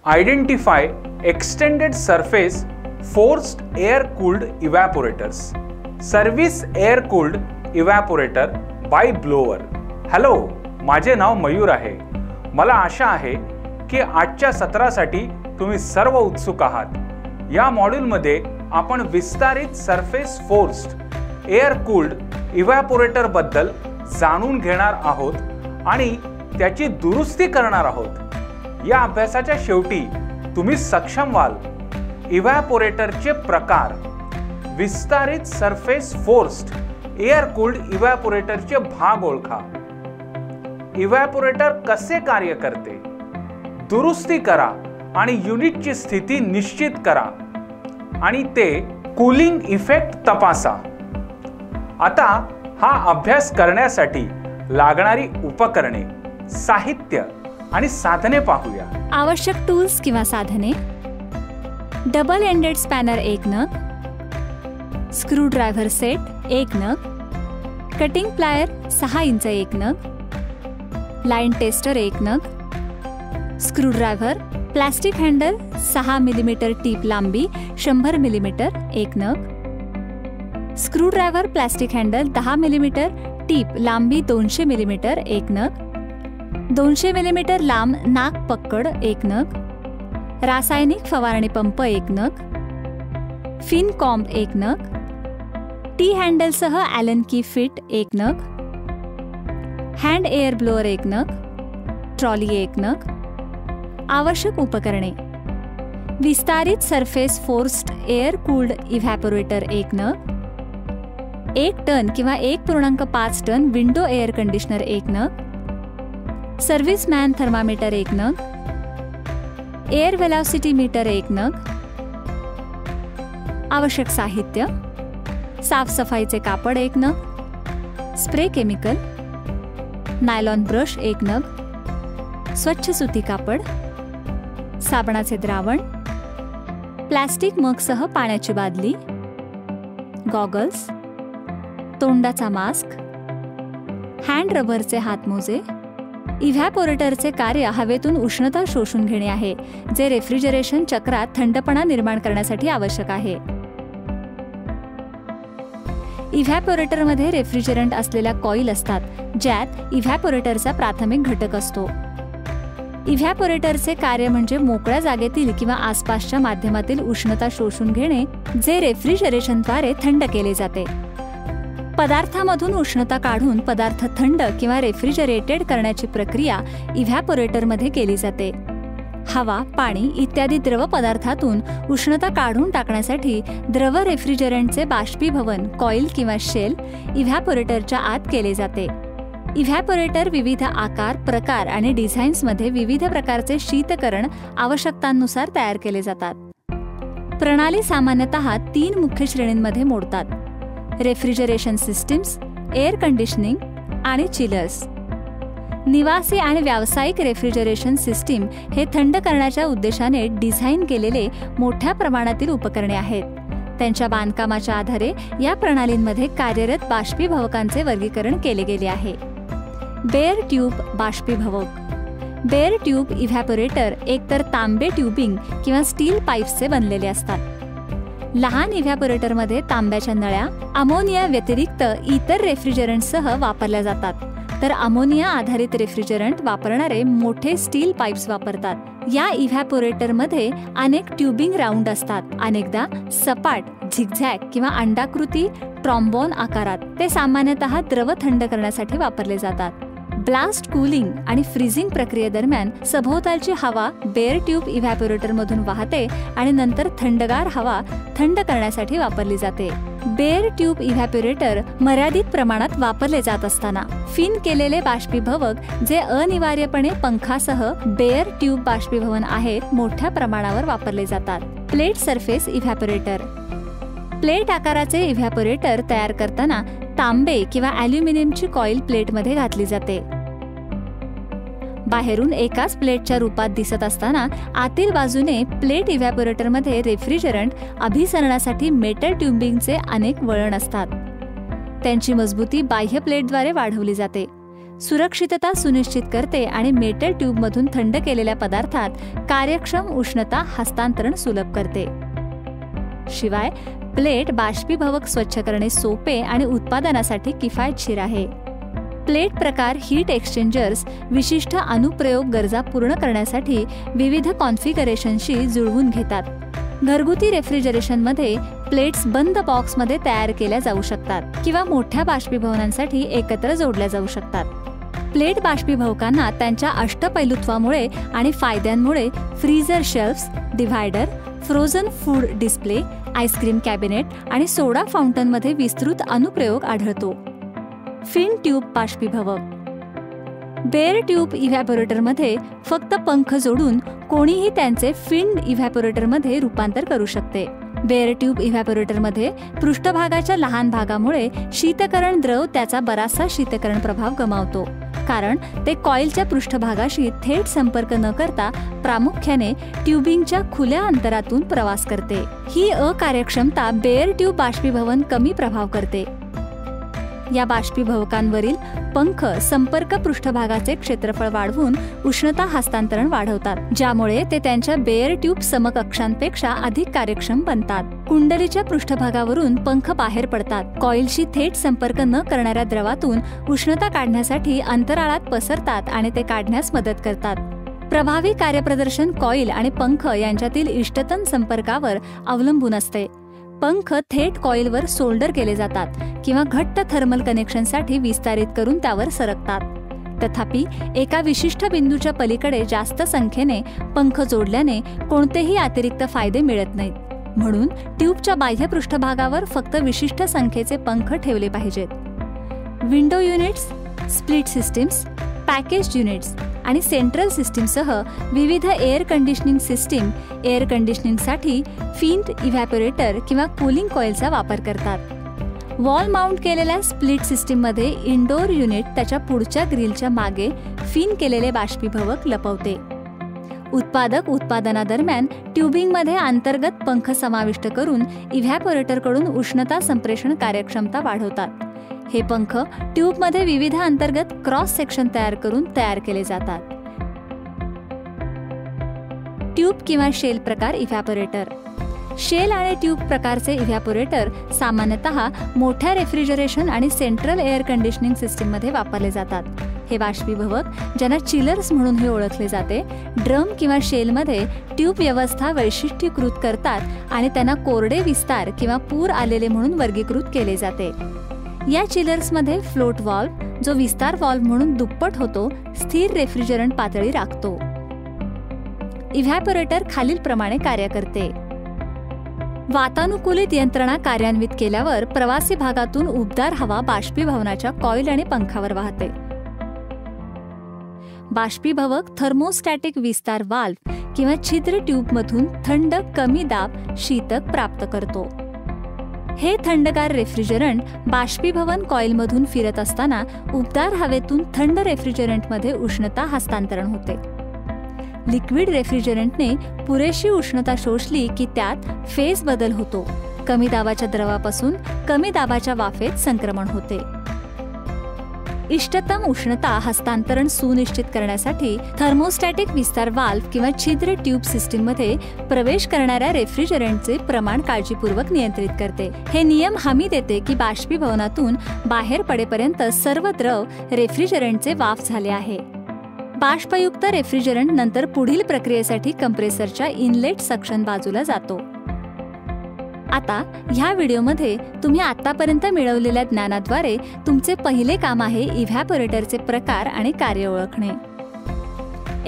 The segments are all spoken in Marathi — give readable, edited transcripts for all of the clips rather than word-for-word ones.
Identify extended surface forced air cooled evaporators. Service air cooled evaporator by blower. Hello, माझे नाव मयूर आहे. मला आशा आहे की आजच्या सत्रासाठी तुम्ही सर्व उत्सुक आहात. या मॉड्यूलमध्ये आपण विस्तारित सरफेस फोर्स्ड एअर कूल्ड इव्हॅपोरेटर बद्दल जाणून घेणार आहोत आणि त्याची दुरुस्ती करणार आहोत. या अभ्यासाच्या शेवटी तुम्ही सक्षम व्हाल. इव्हॅपोरेटरचे प्रकार, विस्तारित सरफेस फोर्स्ड एअर कूल्ड इव्हॅपोरेटरचे भाग ओळखा, इव्हॅपोरेटर कसे कार्य करते, दुरुस्ती करा आणि युनिटची स्थिती निश्चित करा आणि ते कूलिंग इफेक्ट तपासा. आता हा अभ्यास करण्यासाठी लागणारी उपकरणे, साहित्य आणि साधने पाहूया. आवश्यक टूल्स किंवा साधने: डबल एंडेड स्पॅनर 1 नग, स्क्रू ड्रायव्हर सेट 1 नग, कटिंग प्लायर 6 इंच 1 नग, लाईन टेस्टर 1 नग, screwdriver, plastic handle 6 millimetre tip लांबी 100 मिलीमीटर 1 नग, screwdriver plastic handle 10 millimetre tip लांबी 200 मिलीमीटर 1 नग, 200 मिलीमीटर लांब नाक पक्कड 1 नग, रासायनिक फवारणी पंप 1 नग, फिन कॉम्ब 1 नग, टी हँडलसह ॲलन की फिट 1 नग, हँड एअर ब्लोअर 1 नग, ट्रॉली 1 नग. आवश्यक उपकरणे: विस्तारित सरफेस फोर्स्ड एअर कूल्ड इव्हॅपोरेटर 1 नग, 1 टन किंवा 1.5 टन विंडो एअर कंडिशनर 1 नग, सर्व्हिसमॅन थर्मामीटर 1 नग, एअर वेलॉसिटी मीटर 1 नग. आवश्यक साहित्य: साफसफाईचे कापड 1 नग, स्प्रे केमिकल, नायलॉन ब्रश 1 नग, स्वच्छ सुती कापड, साबणाचे द्रावण, प्लास्टिक मगसह पाण्याची बादली, गॉगल्स, तोंडाचा मास्क, हँड रबरचे हातमोजे. इव्हॅपोरेटरचे कार्य हवेतून उष्णता शोषून घेणे आहे, जे रेफ्रिजरेशन चक्रात थंडपणा निर्माण करण्यासाठी आवश्यक आहे. इव्हॅपोरेटरमध्ये रेफ्रिजरंट असलेल्या कॉईल असतात, ज्यात इव्हॅपोरेटरचा प्राथमिक घटक असतो. इव्हॅपोरेटरचे कार्य म्हणजे मोकळ्या जागेतील किंवा आसपासच्या माध्यमातील उष्णता शोषून घेणे, जे रेफ्रिजरेशनद्वारे थंड केले जाते. पदार्थामधून उष्णता काढून पदार्थ थंड किंवा रेफ्रिजरेटेड करण्याची प्रक्रिया इव्हॅपोरेटरमध्ये केली जाते. हवा, पाणी इत्यादी द्रव पदार्थातून उष्णता काढून टाकण्यासाठी द्रव रेफ्रिजरंटचे बाष्पीभवन कॉईल किंवा शेल इव्हॅपोरेटरच्या आत केले जाते. इव्हॅपोरेटर विविध आकार, प्रकार आणि डिझाईन्समध्ये विविध प्रकारचे शीतकरण आवश्यकतांनुसार तयार केले जातात. प्रणाली सामान्यतः 3 मुख्य श्रेणींमध्ये मोडतात: रेफ्रिजरेशन सिस्टीम्स, एअर कंडिशनिंग आणि चिलर्स. निवासी आणि व्यावसायिक रेफ्रिजरेशन सिस्टीम हे थंड करण्याच्या उद्देशाने डिझाईन केलेले मोठ्या प्रमाणातील उपकरणे आहेत. त्यांच्या बांधकामाच्या आधारे या प्रणालींमध्ये कार्यरत बाष्पीभवकांचे वर्गीकरण केले गेले आहे. बेअर ट्यूब बाष्पीभवक: बेअर ट्यूब इव्हॅपोरेटर एकतर तांबे ट्यूबिंग किंवा स्टील पाईप्सचे बनलेले असतात. लहान इव्हॅपोरेटरमध्ये तांब्याच्या नळ्या अमोनिया व्यतिरिक्त इतर रेफ्रिजरंटसह वापरल्या जातात, तर अमोनिया आधारित रेफ्रिजरंट वापरणारे मोठे स्टील पाईप्स वापरतात. या इव्हॅपोरेटरमध्ये अनेक ट्यूबिंग राऊंड असतात, अनेकदा सपाट, झिगझॅग किंवा अंडाकृती ट्रॉम्बोन आकारात. ते सामान्यतः द्रव थंड करण्यासाठी वापरले जातात. ब्लास्ट कूलिंग आणि फ्रीजिंग प्रक्रियेदरम्यान सभोवतालची हवा बेअर ट्यूब इव्हॅपोरेटरमधून वाहते आणि नंतर थंडगार हवा थंड करण्यासाठी वापरली जाते. बेअर ट्यूब इव्हॅपोरेटर मर्यादित प्रमाणात वापरले जात असताना फिन केलेले बाष्पीभवक, जे अनिवार्यपणे पंखासह बेअर ट्यूब बाष्पीभवन आहेत, मोठ्या प्रमाणावर वापरले जातात. प्लेट सरफेस इव्हॅपोरेटर: प्लेट आकाराचे इव्हॅपोरेटर तयार करताना तांबे किंवा ॲल्युमिनियमची कॉईल प्लेटमध्ये घातली जाते. बाहेरून एकाच प्लेटच्या रूपात दिसत असताना आतील बाजूने प्लेट इव्हॅपोरेटरमध्ये रेफ्रिजरंट अभिसरणासाठी मेटल ट्यूबिंगचे अनेक वळण असतात. त्यांची मजबूती बाह्य प्लेटद्वारे वाढवली जाते. सुरक्षितता सुनिश्चित करते आणि मेटल ट्यूबमधून थंड केलेल्या पदार्थात कार्यक्षम उष्णता हस्तांतरण सुलभ करते. शिवाय प्लेट बाष्पीभवक स्वच्छ करणे सोपे आणि उत्पादनासाठी किफायतशीर आहे. प्लेट प्रकार हीट एक्सचेंजर्स विशिष्ट अनुप्रयोग गरजा पूर्ण करण्यासाठी विविध कॉन्फिगरेशनशी जुळवून घेतात. घरगुती रेफ्रिजरेशनमध्ये प्लेट्स बंद बॉक्समध्ये तयार केल्या जाऊ शकतात किंवा मोठ्या बाष्पीभवनांसाठी एकत्र जोडल्या जाऊ शकतात. प्लेट बाष्पीभवकांना त्यांच्या अष्टपैलुत्वामुळे आणि फायद्यांमुळे freezer shelves, divider, frozen food display, ice cream cabinet आणि सोडा फाउंटनमध्ये विस्तृत अनुप्रयोग आढळतो. फिन ट्यूब बाष्पीभवक. बेअर ट्यूब इव्हॅपोरेटरमध्ये फक्त पंख जोडून कोणीही त्यांचे फिन इव्हॅपोरेटरमध्ये रूपांतर करू शकते. बेअर ट्यूब इव्हॅपोरेटरमध्ये पृष्ठभागाच्या लहान भागामुळे शीतकरण द्रव त्याचा बराचसा शीतकरण प्रभाव गमावतो, कारण ते कॉइलच्या पृष्ठभागाशी थेट संपर्क न करता प्रामुख्याने ट्यूबिंगच्या खुल्या अंतरातून प्रवास करते. ही अकार्यक्षमता बेअर ट्यूब बाष्पीभवन कमी प्रभाव करते. या बाष्पीभवकांवरील पंख संपर्क पृष्ठभागाचे क्षेत्रफळ वाढवून उष्णता हस्तांतरण वाढवतात, ज्यामुळे ते त्यांच्या बेअर ट्यूब समकक्षांपेक्षा अधिक कार्यक्षम बनतात. कुंडलीच्या पृष्ठभागावरून पंख बाहेर पडतात. कॉइलशी थेट संपर्क न करणाऱ्या द्रवातून उष्णता काढण्यासाठी अंतराळात पसरतात आणि ते काढण्यास मदत करतात. प्रभावी कार्यप्रदर्शन कॉइल आणि पंख यांच्यातील इष्टतम संपर्कावर अवलंबून असते. पंख थेट कॉइलवर सोल्डर केले जातात किंवा घट्ट थर्मल कनेक्शनसाठी विस्तारित करून त्यावर सरकतात. तथापि एका विशिष्ट बिंदूच्या पलीकडे जास्त संख्येने पंख जोडल्याने कोणतेही अतिरिक्त फायदे मिळत नाहीत. म्हणून ट्यूबच्या बाह्य पृष्ठभागावर फक्त विशिष्ट संख्येचे पंख ठेवले पाहिजेत. Window units, split systems, package units आणि सेंट्रल सिस्टीमसह विविध एअर कंडिशनिंग सिस्टीम एअर कंडिशनिंगसाठी फिन इव्हॅपोरेटर किंवा कूलिंग कॉइलचा वापर करतात. वॉल माउंट केलेल्या स्प्लिट सिस्टीममध्ये इनडोअर युनिट त्याच्या पुढच्या ग्रिलच्या मागे फिन केलेले बाष्पीभवक लपवते. उत्पादक उत्पादनादरम्यान ट्यूबिंगमध्ये अंतर्गत पंख समाविष्ट करून इव्हॅपोरेटरकडून उष्णता संप्रेषण कार्यक्षमता वाढवतात. हे पंख ट्यूबमध्ये विविध अंतर्गत क्रॉस सेक्शन तयार करून तयार केले जातात. ट्यूब किंवा शेल प्रकार इव्हॅपोरेटर. शेल आणि ट्यूब प्रकारचे इव्हॅपोरेटर सामान्यतः मोठ्या रेफ्रिजरेशन आणि सेंट्रल एअर कंडिशनिंग सिस्टीममध्ये वापरले जातात. हे बाष्पीभवक, ज्यांना चिलर्स म्हणूनही ओळखले जाते, ड्रम किंवा शेलमध्ये ट्यूब व्यवस्था वैशिष्ट्यीकृत करतात आणि त्यांना कोरडे विस्तार किंवा पूर आलेले म्हणून वर्गीकृत केले जाते. या चिलर्समध्ये फ्लोट व्हॉल्व, जो विस्तार व्हॉल्व म्हणून दुप्पट होतो, स्थिर रेफ्रिजरंट पातळी राखतो. इव्हॅपोरेटर खालीलप्रमाणे कार्य करते. वातानुकूलित यंत्रणा कार्यान्वित केल्यावर प्रवासी भागातून उबदार हवा बाष्पीभवनाच्या कॉइल आणि पंखावर वाहते. बाष्पीभवक थर्मोस्टॅटिक विस्तार वाल्व किंवा छिद्र ट्यूबमधून थंड कमी दाब शीतक प्राप्त करतो. हे थंडगार रेफ्रिजरंट बाष्पीभवन कॉइलमधून फिरत असताना उबदार हवेतून थंड रेफ्रिजरंटमध्ये उष्णता हस्तांतरण होते. लिक्विड रेफ्रिजरंटने पुरेशी उष्णता शोषली की त्यात फेज बदल होतो. कमी दाबाच्या द्रवापासून कमी दाबाच्या वाफेत संक्रमण होते. इष्टतम उष्णता हस्तांतरण सुनिश्चित करण्यासाठी थर्मोस्टॅटिक विस्तार वाल्व किंवा छिद्र ट्यूब सिस्टीममध्ये प्रवेश करणाऱ्या रेफ्रिजरंटचे प्रमाण काळजीपूर्वक नियंत्रित करते. हे नियम हमी देते की बाष्पीभवनातून बाहेर पडेपर्यंत सर्व द्रव रेफ्रिजरंटचे वाफ झाले आहे. बाष्पयुक्त रेफ्रिजरंट नंतर पुढील प्रक्रियेसाठी कंप्रेसरच्या इनलेट सक्शन बाजूला जातो. आता ह्या व्हिडिओमध्ये तुम्ही आतापर्यंत मिळवलेल्या ज्ञानाद्वारे तुमचे पहिले काम आहे इव्हॅपोरेटरचे प्रकार आणि कार्य ओळखणे.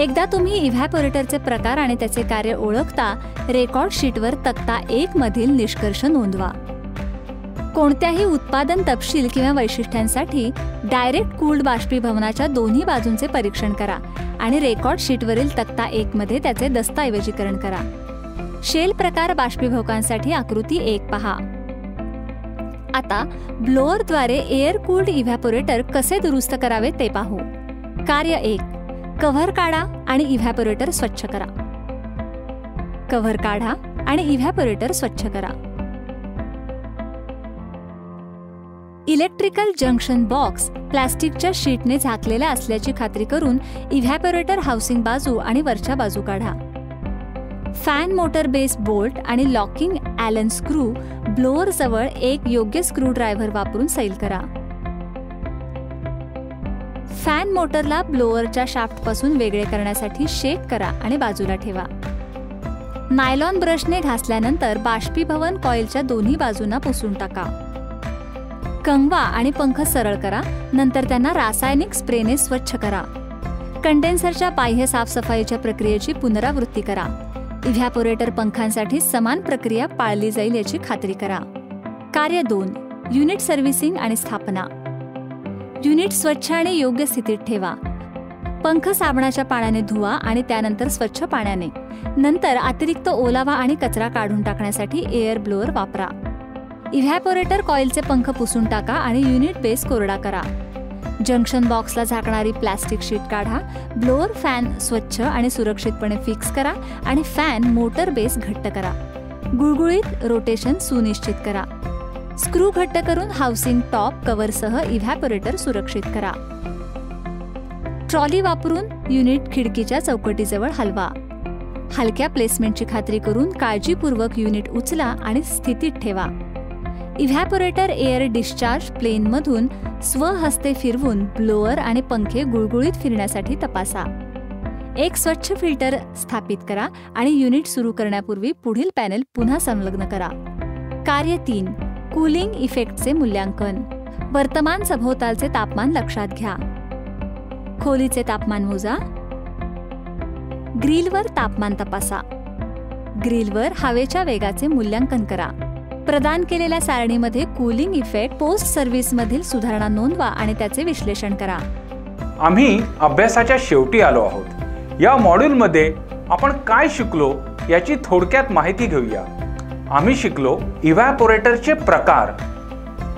एकदा तुम्ही इव्हॅपोरेटरचे प्रकार आणि त्याचे कार्य ओळखता, रेकॉर्ड शीटवर तक्ता 1 मधील निष्कर्ष नोंदवा. कोणत्याही उत्पादन तपशील किंवा वैशिष्ट्यांसाठी डायरेक्ट कूल्ड बाष्पीभवनाच्या दोन्ही बाजूंचे परीक्षण करा आणि रेकॉर्ड शीटवरील तक्ता 1 मध्ये त्याचे दस्तऐवजीकरण करा. शेल प्रकार बाष्पीभवकांसाठी आकृती 1 पहा. आता ब्लोअरद्वारे एअर कूल्ड इव्हॅपोरेटर कसे दुरुस्त करावे ते पाहू. कार्य 1. कव्हर काढा आणि इव्हॅपोरेटर स्वच्छ करा. कव्हर काढा आणि इव्हॅपोरेटर स्वच्छ करा. इलेक्ट्रिकल जंक्शन बॉक्स प्लास्टिकच्या शीटने झाकलेला असल्याची खात्री करून इव्हॅपोरेटर हाऊसिंग बाजू आणि वरच्या बाजू काढा. फॅन मोटर बेस बोल्ट आणि लॉकिंग ॲलन स्क्रू ब्लोअर जवळ एक योग्य स्क्रू ड्रायव्हर वापरून सैल करा. फॅन मोटरला ब्लोअरच्या शाफ्टपासून वेगळे करण्यासाठी शेक करा आणि बाजूला ठेवा. नायलॉन ब्रशने घासल्यानंतर बाष्पीभवन कॉइलच्या दोन्ही बाजूंना पुसून टाका. कंगवा आणि पंख सरळ करा, नंतर त्यांना रासायनिक स्प्रेने स्वच्छ करा. कंडेन्सरच्या बाह्य साफसफाईच्या प्रक्रियेची पुनरावृत्ती करा. इव्हॅपोरेटर पंखांसाठी समान प्रक्रिया पाळली जाईल याची खात्री करा. कार्य 2. युनिट सर्व्हिसिंग आणि स्थापना. युनिट स्वच्छ आणि योग्य स्थितीत ठेवा. पंख साबणाच्या पाण्याने धुवा आणि त्यानंतर स्वच्छ पाण्याने. नंतर अतिरिक्त ओलावा आणि कचरा काढून टाकण्यासाठी एअर ब्लोअर वापरा. इव्हॅपोरेटर कॉइलचे पंख पुसून टाका आणि युनिट बेस कोरडा करा. जंक्शन बॉक्सला झाकणारी प्लास्टिक शीट काढा. ब्लोअर फॅन स्वच्छ आणि सुरक्षितपणे फिक्स करा आणि फॅन मोटर बेस घट्ट करा. गुळगुळीत रोटेशन सुनिश्चित करा. स्क्रू घट्ट करून हाऊसिंग टॉप कव्हरसह इव्हॅपोरेटर सुरक्षित करा. ट्रॉली वापरून युनिट खिडकीच्या चौकटीजवळ हलवा. हलक्या प्लेसमेंटची खात्री करून काळजीपूर्वक युनिट उचला आणि स्थितीत ठेवा. इव्हॅपोरेटर एअर डिस्चार्ज प्लेनमधून स्वहस्ते फिरवून ब्लोअर आणि पंखे गुळगुळीत फिरण्यासाठी तपासा. एक स्वच्छ फिल्टर स्थापित करा आणि युनिट सुरू करण्यापूर्वी पुढील पॅनेल पुन्हा संलग्न करा. कार्य 3. कूलिंग इफेक्टचे मूल्यांकन. वर्तमान सभोवतालचे तापमान लक्षात घ्या. खोलीचे तापमान मोजा. ग्रिलवर तापमान तपासा. ग्रिलवर हवेच्या वेगाचे मूल्यांकन करा. प्रदान केलेल्या सारणीमध्ये कूलिंग इफेक्ट पोस्ट सर्व्हिसमधील सुधारणा नोंदवा आणि त्याचे विश्लेषण करा. आम्ही अभ्यासाच्या शेवटी आलो आहोत. या मॉड्यूलमध्ये आपण काय शिकलो याची थोडक्यात माहिती घेऊया. आम्ही शिकलो इव्हॅपोरेटरचे प्रकार,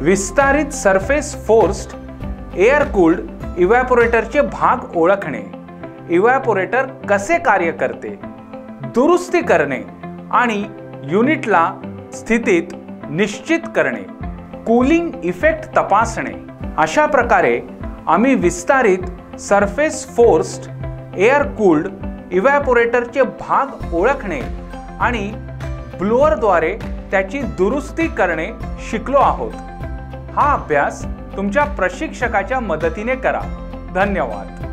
विस्तारित सरफेस फोर्स्ड एअर कूल्ड इव्हॅपोरेटरचे भाग ओळखणे, इव्हॅपोरेटर कसे कार्य करते, दुरुस्ती करणे आणि युनिटला स्थितीत निश्चित करणे, कूलिंग इफेक्ट तपासणे. अशा प्रकारे आम्ही विस्तारित सरफेस फोर्स्ड एअर कूल्ड इव्हॅपोरेटरचे भाग ओळखणे आणि ब्लोअरद्वारे त्याची दुरुस्ती करणे शिकलो आहोत. हा अभ्यास तुमच्या प्रशिक्षकाच्या मदतीने करा. धन्यवाद.